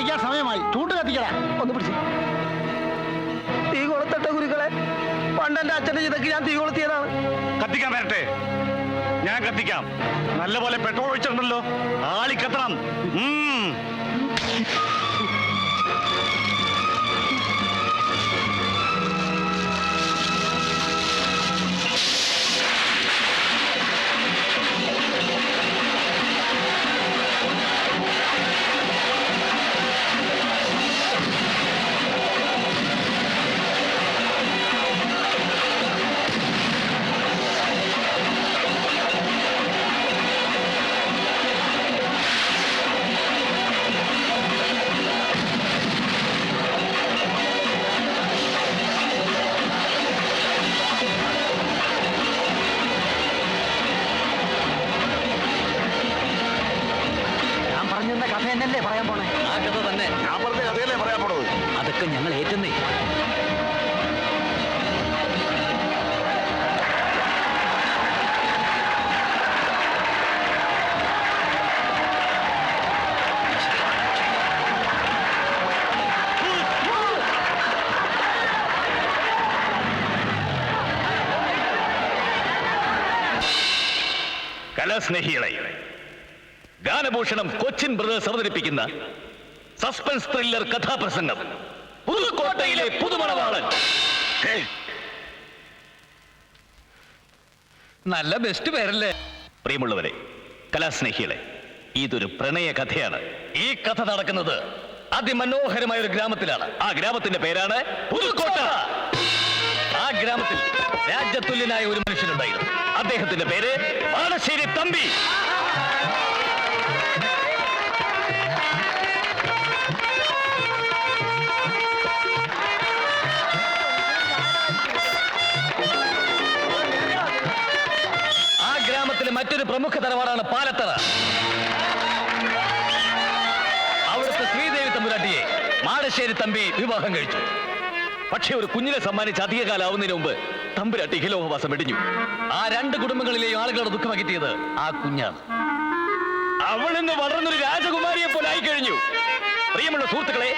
കത്തിക്കാൻ സമയമായി. ചൂട്ട് കത്തിക്കടാ. ഒന്ന് പിടിച്ച്. തീ കൊളുത്തട്ടെ ഗുരുക്കളെ. പണ്ടെന്റെ അച്ഛന്റെ ചിതക്ക് ഞാൻ തീ കൊളുത്തിയതാണ്. കത്തിക്കാൻ വരട്ടെ, ഞാൻ കത്തിക്കാം. നല്ലപോലെ പെട്രോൾ ഒഴിച്ചിട്ടുണ്ടല്ലോ, ആളി കത്തണം. കഥ എന്നല്ലേ പറയാൻ പോണേ? ആ കഥ തന്നെ. ഞാൻ പറഞ്ഞ കഥയല്ലേ പറയാൻ പോണത്. അതൊക്കെ ഞങ്ങൾ ഏറ്റുന്നേ. കലാസ്നേഹികളെ, ഗാനഭൂഷണം കൊച്ചിൻ ബ്രദേഴ്സ് അവതരിപ്പിക്കുന്ന സസ്പെൻസ് ത്രില്ലർ കഥാപ്രസംഗം പുതുക്കോട്ടയിലെ പുതുമണവാളൻ. നല്ല ബെസ്റ്റ് പേരല്ലേ? പ്രിയമുള്ളവരെ, കലാസ്നേഹികളെ, ഇതൊരു പ്രണയ കഥയാണ്. ഈ കഥ നടക്കുന്നത് അതിമനോഹരമായ ഒരു ഗ്രാമത്തിലാണ്. ആ ഗ്രാമത്തിന്റെ പേരാണ് പുതുക്കോട്ട. ആ ഗ്രാമത്തിൽ രാജ്യതുല്യനായ ഒരു മനുഷ്യനുണ്ടായിരുന്നു. അദ്ദേഹത്തിന്റെ പേര് മാടശ്ശേരി തമ്പി. മറ്റൊരു പ്രമുഖ തറവാടാണ് പാലത്തറ. അവിടുത്തെ ശ്രീദേവി തമ്പുരാട്ടിയെ മാടശ്ശേരി തമ്പി വിവാഹം കഴിച്ചു. പക്ഷേ ഒരു കുഞ്ഞിനെ സമ്മാനിച്ച് അധികകാലാവുന്നതിന് മുമ്പ് തമ്പുരാട്ടി ഇഹലോകവാസം വെടിഞ്ഞു. ആ രണ്ട് കുടുംബങ്ങളിലെയും ആളുകളുടെ ദുഃഖം അകറ്റിയത് ആ കുഞ്ഞാണ്. അവൾ ഇന്ന് വളർന്നൊരു രാജകുമാരിയെ പോലെ ആയിക്കഴിഞ്ഞു. പ്രിയമുള്ള സുഹൃത്തുക്കളെ,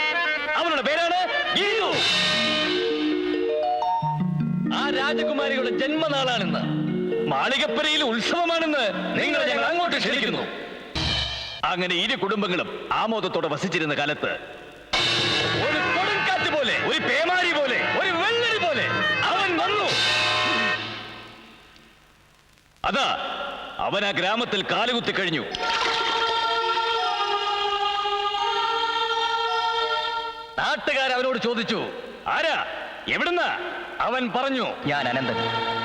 അവളുടെ പേരാണ് ഗീതു. ആ രാജകുമാരിയുടെ ജന്മനാളാണെന്ന്, മാളികപ്പുരയിൽ ഉത്സവമാണെന്ന് നിങ്ങളെ ഞങ്ങൾ അങ്ങോട്ട് ക്ഷണിക്കുന്നു. അങ്ങനെ ഇരു കുടുംബങ്ങളും ആമോദത്തോടെ വസിച്ചിരുന്ന കാലത്ത് ഒരു കൊടുങ്കാറ്റ് പോലെ, ഒരു പേമാരി പോലെ, ഒരു വെള്ളരി പോലെ അവൻ വന്നു. അതാ അവൻ ആ ഗ്രാമത്തിൽ കാലുകുത്തി കഴിഞ്ഞു. നാട്ടുകാർ അവനോട് ചോദിച്ചു, ആരാ, എവിടുന്നാ? അവൻ പറഞ്ഞു, ഞാൻ അനന്തൻ,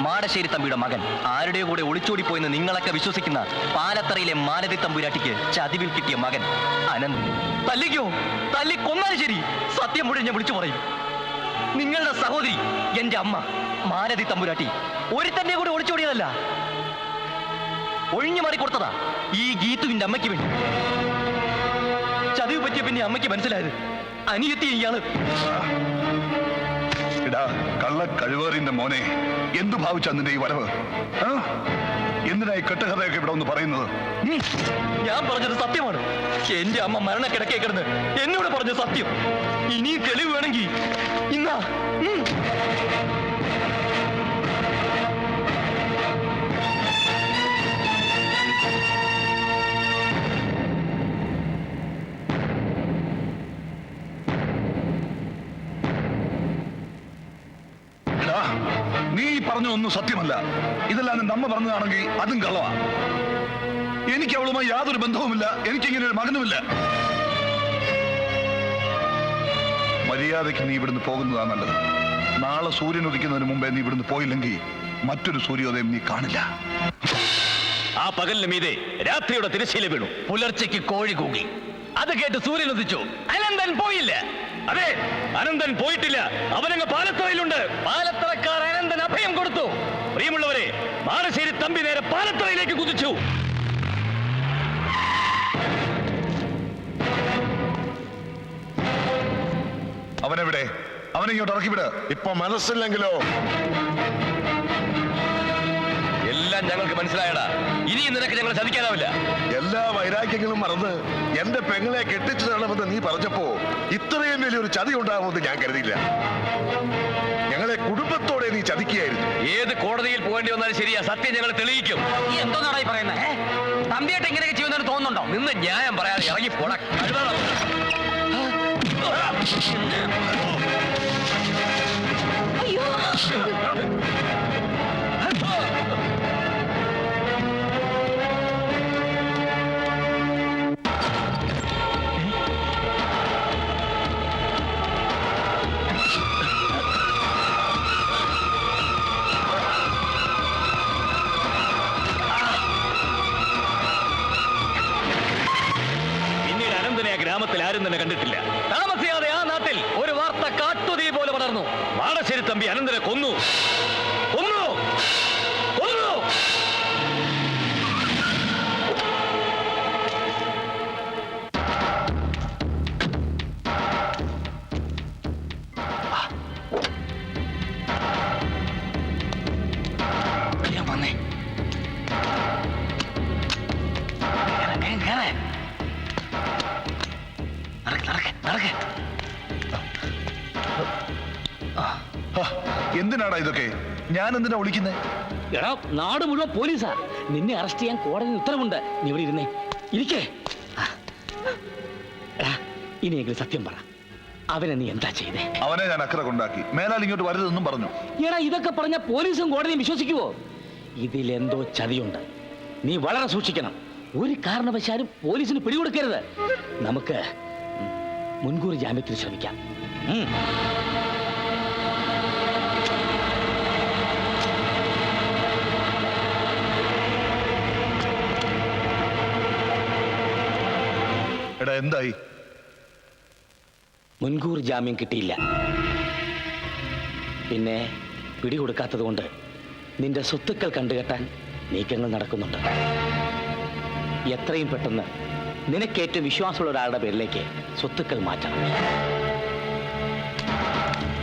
മാടശ്ശേരി തമ്പിയുടെ മകൻ. ആരുടെയോ കൂടെ ഒളിച്ചോടിപ്പോയെന്ന് നിങ്ങളൊക്കെ വിശ്വസിക്കുന്ന പാലത്തറയിലെ മാലതി തമ്പുരാട്ടിക്ക് ചതിവിൽ കിട്ടിയ മകൻ അനന്തൻ. തല്ലിക്കോ, തല്ലിക്കൊന്നാലും ശരി, സത്യം മുഴുവൻ ഞാൻ വിളിച്ചു പറയും. നിങ്ങളുടെ സഹോദരി, എന്റെ അമ്മ മാലതി തമ്പുരാട്ടി, ഒരുത്തന്റെ കൂടെ ഒളിച്ചോടിയതല്ല, ഒഴിഞ്ഞു മാറിക്കൊടുത്തതാ ഈ ഗീതുവിന്റെ അമ്മയ്ക്ക് വേണ്ടി. ചതിവ് പറ്റിയ പിന്നെ അമ്മയ്ക്ക് മനസ്സിലായത് അനിയത്തി ഇയാള്. കള്ള കഴിവേറിന്റെ മോനെ, എന്തു ഭാവിച്ച നിന്റെ ഈ വരവ്? എന്തിനായി കെട്ടുകഥയൊക്കെ ഇവിടെ ഒന്ന് പറയുന്നത്? ഞാൻ പറഞ്ഞത് സത്യമാണ്. എന്റെ അമ്മ മരണക്കിടക്കേ കിടന്ന് എന്നോട് പറഞ്ഞ സത്യം. ഇനി തെളിവ് വേണമെങ്കിൽ ഇന്നാ. നീ പറഞ്ഞൊന്നും സത്യമല്ല. ഇതെല്ലാം നിന്റെ അമ്മ പറഞ്ഞതാണെങ്കിൽ അതും കള്ളവാ. എനിക്ക് അവളുമായി യാതൊരു ബന്ധവുമില്ല. എനിക്കിങ്ങനെ ഒരു മകനുമില്ല. മര്യാദയ്ക്ക് നീ ഇവിടുന്ന് പോകുന്നതാ നല്ലത്. നാളെ സൂര്യൻ ഉദിക്കുന്നതിന് മുമ്പേ നീ ഇവിടുന്ന് പോയില്ലെങ്കിൽ മറ്റൊരു സൂര്യോദയം നീ കാണില്ല. ആ പകലിന് മീതെ രാത്രിയുടെ തിരശ്ശീല വീണു. പുലർച്ചയ്ക്ക് കോഴി കൂകി. അത് കേട്ട് സൂര്യൻ ഉദിച്ചു. അനന്തൻ പോയില്ല. അതെ, അനന്തൻ പോയിട്ടില്ല. അവനങ്ങ് പാലത്തറയിലുണ്ട്. പാലത്തറക്കാർ അനന്തൻ അഭയം കൊടുത്തു. പ്രിയമുള്ളവരെ, മാടശ്ശേരി തമ്പി നേരെ പാലത്തറയിലേക്ക് കുതിച്ചു. അവനെവിടെ? അവനെ ഇങ്ങോട്ട് ഇറക്കിവിട്. ഇപ്പൊ മനസ്സില്ലെങ്കിലോ? എല്ലാ ചതിക്കാൻ ഞങ്ങൾക്ക് മനസ്സിലായടാ. ഇനിയും നിനക്ക് ഞങ്ങൾ ചതിക്കാനാവില്ല. എല്ലാ വൈരാഗ്യങ്ങളും മറന്ന് എന്റെ പെങ്ങളെ കെട്ടിച്ചു തരണമെന്ന് നീ പറഞ്ഞപ്പോ ഇത്രയും വലിയൊരു ചതി ഉണ്ടാവുമെന്ന് ഞാൻ കരുതിയില്ല. ഞങ്ങളെ കുടുംബത്തോടെ നീ ചതിക്കുകയായിരുന്നു. ഏത് കോടതിയിൽ പോകേണ്ടി വന്നാലും ശരിയാ, സത്യം ഞങ്ങൾ തെളിയിക്കും. നീ എന്തോന്നാടാ ഈ പറയുന്നത്? തമ്പിയായിട്ട് ഇങ്ങനെയൊക്കെ ചെയ്യുന്നതിന് തോന്നുന്നുണ്ടോ? നിന്ന് ന്യായം പറയാതെ ഇറങ്ങി പോടാ. അയ്യോ പിന്നീട് അനന്തനെ ആ ഗ്രാമത്തിൽ ആരും തന്നെ കണ്ടിട്ടില്ല. താമസിയാതെ ആ നാട്ടിൽ ഒരു വാർത്ത കാട്ടുതീ പോലെ പടർന്നു. മാടശ്ശേരി തമ്പി അനന്തനെ കൊന്നു. കൊന്നു കൊന്നു. വന്നേ എന്തിനാടാ ഇതൊക്കെ? ഞാൻ എന്തിനാ വിളിക്കുന്നേ? എടാ നാട് മുഴുവൻ പോലീസാ. നിന്നെ അറസ്റ്റ് ചെയ്യാൻ കോടതി ഉത്തരവുണ്ട്. നീ ഇവിടെ ഇരുന്നേ, ഇരിക്കേ. എടാ ഇനിയെങ്കിലും സത്യം പറ, അവനെ നീ എന്താ ചെയ്തേ? അവനെ ഞാൻ അക്കരെ കൊണ്ടാക്കി. മേലാൽ ഇങ്ങോട്ട് വരരുതെന്നും പറഞ്ഞു. എടാ ഇതൊക്കെ പറഞ്ഞ പോലീസും കോടതിയും വിശ്വസിക്കുവോ? ഇതിലെന്തോ ചതിയുണ്ട്. നീ വളരെ സൂക്ഷിക്കണം. ഒരു കാരണവശാലും പോലീസിന് പിടികൊടുക്കരുത്. നമുക്ക് മുൻകൂർ ജാമ്യത്തിന് ശ്രമിക്കാം. എടാ എന്തായി? മുൻകൂർ ജാമ്യം കിട്ടിയില്ല. പിന്നെ പിടികൊടുക്കാത്തത് കൊണ്ട് നിന്റെ സ്വത്തുക്കൾ കണ്ടുകെട്ടാൻ നീക്കങ്ങൾ നടക്കുന്നുണ്ട്. എത്രയും പെട്ടെന്ന് നിനക്കേറ്റവും വിശ്വാസമുള്ള ഒരാളുടെ പേരിലേക്ക് സ്വത്തുക്കൾ മാറ്റണം.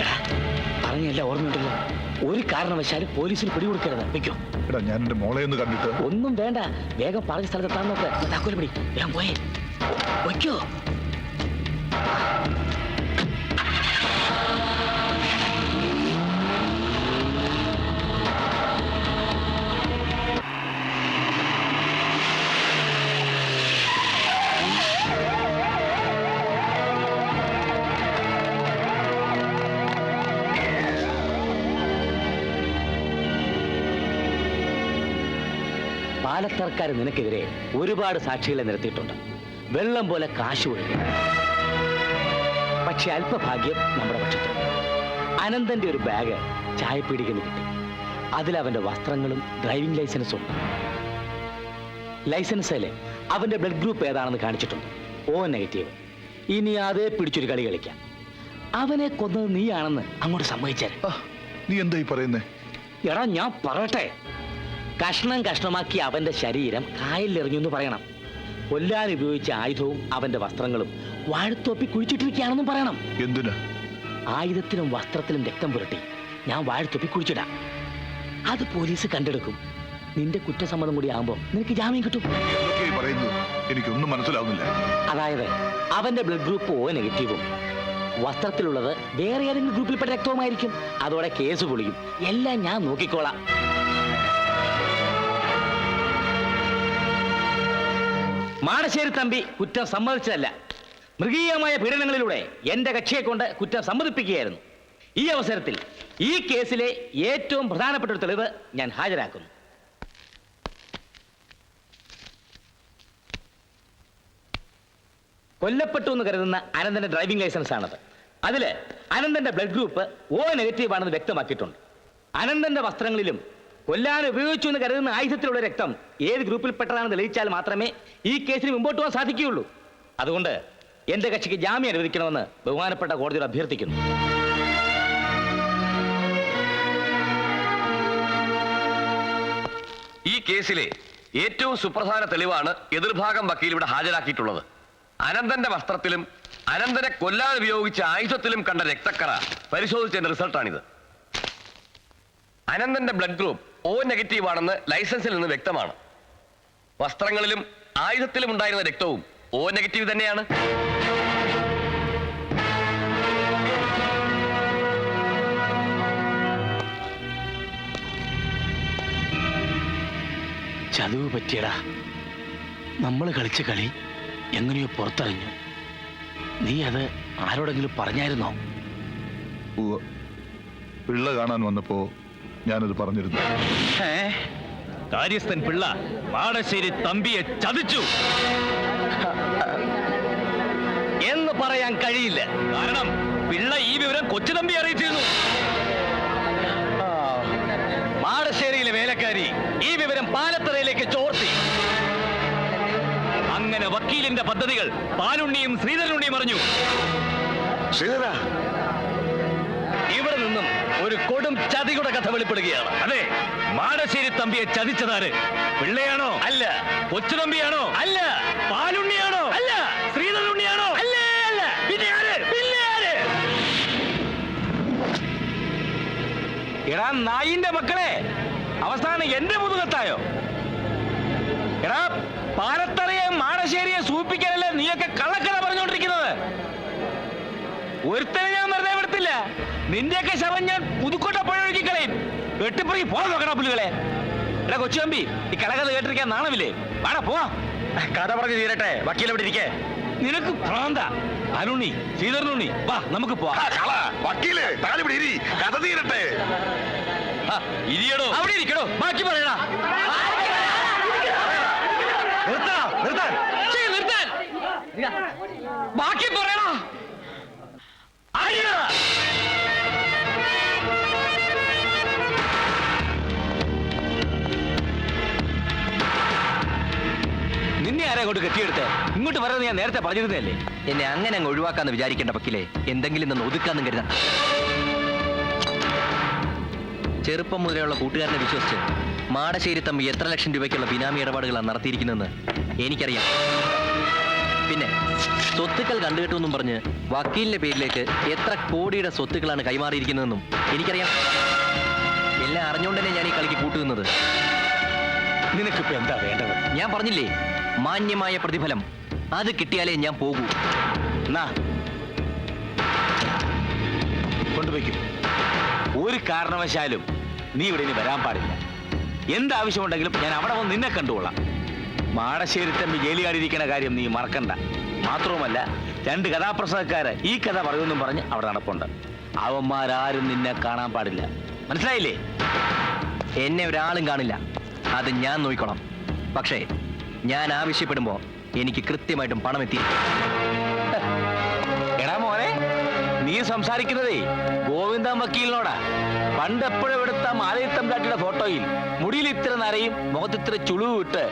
എടാ, പറഞ്ഞല്ല ഓർമ്മയുണ്ടല്ലോ, ഒരു കാരണവശാലും പോലീസിന് പിടികൊടുക്കരുത്. വെക്കോ. എടാ ഞാൻ എന്റെ മോളെ ഒന്ന് കണ്ടിട്ട്. ഒന്നും വേണ്ട, വേഗം പറഞ്ഞ സ്ഥലത്തെത്താൻ നോക്ക്. താക്കോൽ പിടി, വേഗം പോയേ. വയ്ക്കോ. പാലത്തറക്കാർ നിനക്കെതിരെ ഒരുപാട് സാക്ഷികളെ നിരത്തിയിട്ടുണ്ട്. വെള്ളം പോലെ കാശ് ഒഴുകും. പക്ഷെ അല്പഭാഗ്യം നമ്മുടെ പക്ഷത്തുണ്ട്. അനന്തന്റെ ഒരു ബാഗ് ചായപ്പീടികന് കിട്ടി. അതിലവന്റെ വസ്ത്രങ്ങളും ഡ്രൈവിംഗ് ലൈസൻസും ഉണ്ട്. ലൈസൻസില് അവന്റെ ബ്ലഡ് ഗ്രൂപ്പ് ഏതാണെന്ന് കാണിച്ചിട്ടുണ്ട്. O-. ഇനി അതേ പിടിച്ചൊരു കളി കളിക്കാം. അവനെ കൊന്നത് നീയാണെന്ന് അങ്ങോട്ട് സമ്മതിച്ചേ. നീ എന്തായി പറയുന്നേ? എടാ ഞാൻ പറയട്ടെ. കഷ്ണം കഷ്ണമാക്കി അവന്റെ ശരീരം കായലിലെറിഞ്ഞു എന്ന് പറയണം. കൊല്ലാൻ ഉപയോഗിച്ച ആയുധവും അവന്റെ വസ്ത്രങ്ങളും വാഴത്തോപ്പി കുഴിച്ചിട്ടിരിക്കുകയാണെന്നും പറയണം. എന്തിനാ? ആയുധത്തിലും വസ്ത്രത്തിലും രക്തം പുരട്ടി ഞാൻ വാഴത്തോപ്പി കുഴിച്ചിടാം. അത് പോലീസ് കണ്ടെടുക്കും. നിന്റെ കുറ്റസമ്മതം കൂടി ആകുമ്പോ നിനക്ക് ജാമ്യം കിട്ടും. എന്തൊക്കെയാ പറയുന്നത്? എനിക്കൊന്നും മനസ്സിലാവുന്നില്ല. അതായത് അവന്റെ ബ്ലഡ് ഗ്രൂപ്പ് O-, വസ്ത്രത്തിലുള്ളത് വേറെ ഏതെങ്കിലും ഗ്രൂപ്പിൽപ്പെട്ട രക്തവുമായിരിക്കും. അതോടെ കേസ് പൊളിയും. എല്ലാം ഞാൻ നോക്കിക്കോളാം. മാടശ്ശേരി തമ്പി കുറ്റം സമ്മതിച്ചതല്ല. മൃഗീയമായ പീഡനങ്ങളിലൂടെ എന്റെ കക്ഷിയെ കൊണ്ട് കുറ്റം സമ്മതിപ്പിക്കുകയായിരുന്നു. ഈ അവസരത്തിൽ ഈ കേസിലെ ഏറ്റവും പ്രധാനപ്പെട്ട ഒരു തെളിവ് ഞാൻ ഹാജരാക്കുന്നു. കൊല്ലപ്പെട്ടു എന്ന് കരുതുന്ന അനന്തന്റെ ഡ്രൈവിംഗ് ലൈസൻസ് ആണത്. അതില് അനന്തന്റെ ബ്ലഡ് ഗ്രൂപ്പ് O- ആണെന്ന് വ്യക്തമാക്കിയിട്ടുണ്ട്. അനന്തന്റെ വസ്ത്രങ്ങളിലും കൊല്ലാൻ ഉപയോഗിച്ചു എന്ന് കരുതുന്ന ആയുധത്തിലുള്ള രക്തം ഏത് ഗ്രൂപ്പിൽപ്പെട്ടതാണെന്ന് തെളിയിച്ചാൽ മാത്രമേ ഈ കേസിന് മുമ്പോട്ട് പോകാൻ സാധിക്കുകയുള്ളൂ. അതുകൊണ്ട് എന്റെ കക്ഷിക്ക് ജാമ്യം അനുവദിക്കണമെന്ന് ബഹുമാനപ്പെട്ട കോടതിയോട് അഭ്യർത്ഥിക്കുന്നു. ഈ കേസിലെ ഏറ്റവും സുപ്രധാന തെളിവാണ് എതിർഭാഗം വക്കീൽ ഇവിടെ ഹാജരാക്കിയിട്ടുള്ളത്. അനന്തന്റെ വസ്ത്രത്തിലും അനന്തനെ കൊല്ലാൻ ഉപയോഗിച്ച ആയുധത്തിലും കണ്ട രക്തക്കറ പരിശോധിച്ചതിന്റെ റിസൾട്ടാണിത്. അനന്തന്റെ ബ്ലഡ് ഗ്രൂപ്പ് O നെഗറ്റീവ് ആണെന്ന് ലൈസൻസിൽ നിന്ന് വ്യക്തമാണ്. വസ്ത്രങ്ങളിലും ആയുധത്തിലും ഉണ്ടായിരുന്ന രക്തവും O നെഗറ്റീവ് തന്നെയാണ്. ചതുവ് പറ്റിയടാ. നമ്മൾ കളിച്ച കളി എങ്ങനെയോ പുറത്തറിഞ്ഞു. നീ അത് ആരോടെങ്കിലും പറഞ്ഞായിരുന്നോ? പിള്ള കാണാൻ വന്നപ്പോ ഞാനത് പറഞ്ഞിരുന്നു. കാര്യസ്ഥൻ പിള്ള മാടശ്ശേരി തമ്പിയെ ചതിച്ചു എന്ന് പറയാൻ കഴിയില്ല. കാരണം പിള്ള ഈ വിവരം കൊച്ചു തമ്പി അറിയിച്ചിരുന്നു. മാടശ്ശേരിയിലെ വേലക്കാരി ഈ വിവരം പാലത്തറയിലേക്ക് ചോർത്തി. അങ്ങനെ വക്കീലിന്റെ പദ്ധതികൾ പാലുണ്ണിയും ശ്രീധരനുണ്ണിയും അറിഞ്ഞു. ശ്രീധര, ഇവിടെ നിന്നും ഒരു കൊടും ചതിയുടെ കഥ വെളിപ്പെടുകയാണ്. അതെ, മാടശ്ശേരി തമ്പിയെ ചതിച്ചതാര്? പിള്ളയാണോ? അല്ല. കൊച്ചുതമ്പിയാണോ? അല്ല. പാലുണ്ണിയാണോ? അല്ല. ശ്രീധരനുണ്ണിയാണോ? അല്ല. അല്ല. പിന്നെ ആര്? പിന്നെ ആര്? എടാ നായിന്റെ മക്കളെ, അവസാനം എന്റെ മുതുകത്തായോ? എടാ, പാലത്തറയെ മാടശ്ശേരിയെ സൂപ്പിക്കാനല്ലേ നീയൊക്കെ കള്ളക്കഥ പറഞ്ഞുകൊണ്ടിരിക്കുന്നത്? ഒരുത്തനെ ഞാൻ വെറുതെ വിടത്തില്ല. നിന്റെയൊക്കെ ശവം ഞാൻ പുതുക്കോട്ട പുഴയൊഴുക്കി കളയും. വെട്ടിപ്പുറകി പോകാൻ നോക്കണ പുല്ലുകളെ. എടാ കൊച്ചുതമ്പി, ഈ കലകഥ കേട്ടിരിക്കാൻ നാണമില്ലേ? വാടാ പോവാ. കഥ പറഞ്ഞു തീരട്ടെ, വക്കീൽ എവിടെ ഇരിക്കേ? നിനക്ക് ഭ്രാന്ത. അരുണ്ണി, ശ്രീധരനുണ്ണി, വാ നമുക്ക് പോവാം. വക്കീല് താലിവിടെ ഇരി, കഥ തീരട്ടെ. ഇരിയടോ, അവിടെ ഇരിക്കടോ. ബാക്കി പറയടാ. നിർത്താൻ. ബാക്കി പറയടാ. നിന്നെ ആരാ അങ്ങോട്ട് കെട്ടിയെടുത്തേ? ഇങ്ങോട്ട് വരാൻ ഞാൻ നേരത്തെ പറഞ്ഞിരുന്നല്ലേ? എന്നെ അങ്ങനെ അങ്ങ് ഒഴിവാക്കാന്ന് വിചാരിക്കേണ്ട വക്കീലെ. എന്തെങ്കിലും നിന്ന് ഒതുക്കാന്നും കരുതാം. ചെറുപ്പം മുതലുള്ള കൂട്ടുകാരനെ വിശ്വസിച്ച് മാടശ്ശേരി തമ്പി എത്ര ലക്ഷം രൂപയ്ക്കുള്ള ബിനാമി ഇടപാടുകളാണ് നടത്തിയിരിക്കുന്നതെന്ന് എനിക്കറിയാം. പിന്നെ സ്വത്തുക്കൾ കണ്ടുകെട്ടുമെന്നും പറഞ്ഞ് വക്കീലിന്റെ പേരിലേക്ക് എത്ര കോടിയുടെ സ്വത്തുക്കളാണ് കൈമാറിയിരിക്കുന്നതെന്നും എനിക്കറിയാം. എല്ലാം അറിഞ്ഞുകൊണ്ട് തന്നെ ഞാൻ ഈ കളിക്ക് കൂട്ടുന്നത്. നിനക്കിപ്പോ എന്താ വേണ്ടത്? ഞാൻ പറഞ്ഞില്ലേ, മാന്യമായ പ്രതിഫലം. അത് കിട്ടിയാലേ ഞാൻ പോകൂ. കൊണ്ടുപോയിക്കും. ഒരു കാരണവശാലും നീ ഇവിടെ ഇനി വരാൻ പാടില്ല. എന്താവശ്യമുണ്ടെങ്കിലും ഞാൻ അവിടെ വന്ന് നിന്നെ കണ്ടുകൊള്ളാം. മാടശ്ശേരി തമ്പി ജയിലുകാരിയിരിക്കുന്ന കാര്യം നീ മറക്കണ്ട. മാത്രവുമല്ല, 2 കഥാപ്രസംഗക്കാര് ഈ കഥ പറയുമെന്നും പറഞ്ഞ് അവിടെ നടപ്പുണ്ട്. അവന്മാരാരും നിന്നെ കാണാൻ പാടില്ല. മനസ്സിലായില്ലേ? എന്നെ ഒരാളും കാണില്ല. അത് ഞാൻ നോക്കിക്കോളാം. പക്ഷേ ഞാൻ ആവശ്യപ്പെടുമ്പോ എനിക്ക് കൃത്യമായിട്ടും പണം എത്തി. എടാ മോനെ, നീ സംസാരിക്കുന്നതേ ഗോവിന്ദൻ വക്കീലിനോടാ. പണ്ടെപ്പോഴും എടുത്ത മാലയിത്തമ്പ്രാട്ടിയുടെ ഫോട്ടോയിൽ മുടിയിൽ ഇത്ര നരയും മുഖത്തിത്ര ചുളിവ് വിട്ട്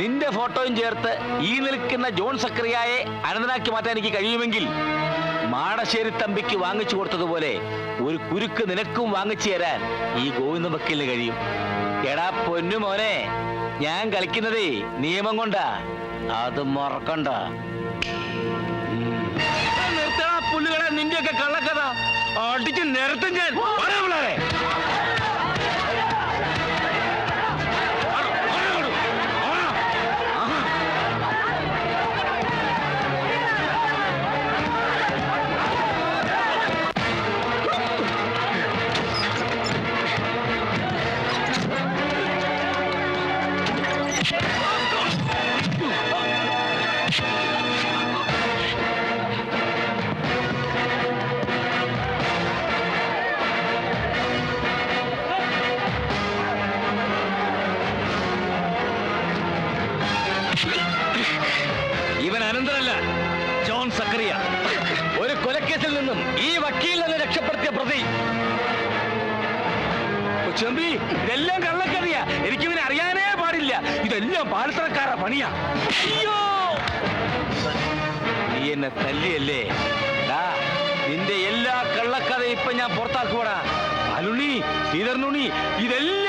നിന്റെ ഫോട്ടോയും ചേർത്ത് ഈ നിൽക്കുന്ന ജോൺ സക്രിയായെ അനന്തനാക്കി മാറ്റാൻ എനിക്ക് കഴിയുമെങ്കിൽ മാടശ്ശേരി തമ്പിക്ക് വാങ്ങിച്ചു കൊടുത്തതുപോലെ ഒരു കുരുക്ക് നിനക്കും വാങ്ങിച്ചു തരാൻ ഈ ഗോവിന്ദൻ വക്കീലിന് കഴിയും. എടാ പൊന്നു മോനെ, ഞാൻ കളിക്കുന്നതേ നിയമം കൊണ്ടാ. അത് മറക്കണ്ട. നിർത്തണ പുല്ലുകളെ, നിന്റെയൊക്കെ കള്ളക്കഥ അടിച്ച് നിരത്തും ഞാൻ. ഇവൻ അനന്തരല്ല, ജോൺ സക്കറിയ. ഒരു കൊലക്കേസിൽ നിന്നും ഈ വക്കീലിനെ രക്ഷപ്പെടുത്തിയ പ്രതി. ചെമ്പി, ഇതെല്ലാം കള്ളക്കറിയാ. എനിക്കിവനെ അറിയാനേ പാടില്ല. ഇതെല്ലാം പാലത്തറക്കാരുടെ പണിയാ. അയ്യോ, നീ എന്നെ തല്ലിയല്ലേ? നിന്റെ എല്ലാ കള്ളക്കഥയും ഇപ്പൊ ഞാൻ പുറത്താക്കുവാടാ. അലുണ്ണി, ശ്രീധരനുണ്ണി, ഇതെല്ലാം